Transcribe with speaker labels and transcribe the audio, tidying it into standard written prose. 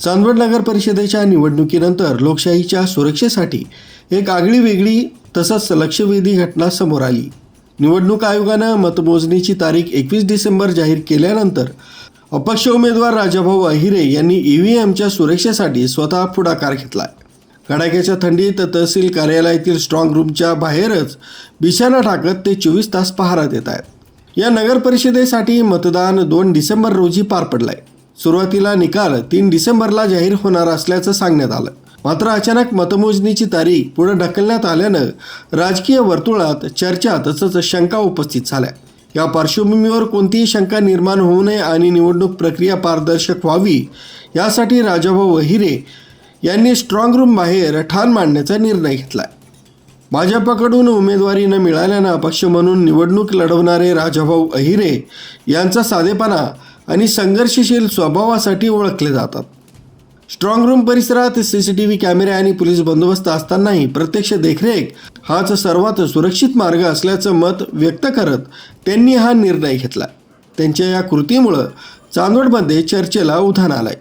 Speaker 1: चांदवड नगर परिषदेच्या निवडणुकीनंतर लोकशाहीच्या सुरक्षेसाठी एक आगळीवेगळी तसंच लक्षवेधी घटना समोर आली। निवडणूक आयोगानं मतमोजणीची तारीख 21 डिसेंबर जाहीर केल्यानंतर अपक्ष उमेदवार राजाभाऊ अहिरे यांनी ईव्हीएमच्या सुरक्षेसाठी स्वतः पुढाकार घेतला। कडाक्याच्या थंडीत तहसील कार्यालयातील स्ट्रॉंग रूमच्या बाहेरच बिछाना टाकत ते 24 तास पहारा देत आहेत। या नगर परिषदेसाठी मतदान 2 डिसेंबर रोजी पार पडलंय। सुरुवातीला निकाल 3 डिसेंबरला जाहीर होणार असल्याचं सांगण्यात आलं, मात्र अचानक मतमोजणीची तारीख पुढे ढकलण्यात आल्यानं राजकीय वर्तुळात चर्चा तसंच शंका उपस्थित झाल्या। या पार्श्वभूमीवर कोणतीही शंका निर्माण होऊ नये आणि निवडणूक प्रक्रिया पारदर्शक व्हावी यासाठी राजाभाऊ अहिरे यांनी स्ट्रॉंग रूम बाहेर ठाण मांडण्याचा निर्णय घेतला। भाजपकडून उमेदवारी न मिळाल्यानं अपक्ष म्हणून निवडणूक लढवणारे राजाभाऊ अहिरे यांचा साधेपणा आणि संघर्षशील स्वभावासाठी ओळखले जातात। स्ट्रॉंग रूम परिसरात CCTV कॅमेरे आणि पोलीस बंदोबस्त असतानाही प्रत्यक्ष देखरेख हाच सर्वात सुरक्षित मार्ग असल्याचं मत व्यक्त करत त्यांनी हा निर्णय घेतला। त्यांच्या या कृतीमुळे चांदवडमध्ये चर्चेला उधाण आलंय।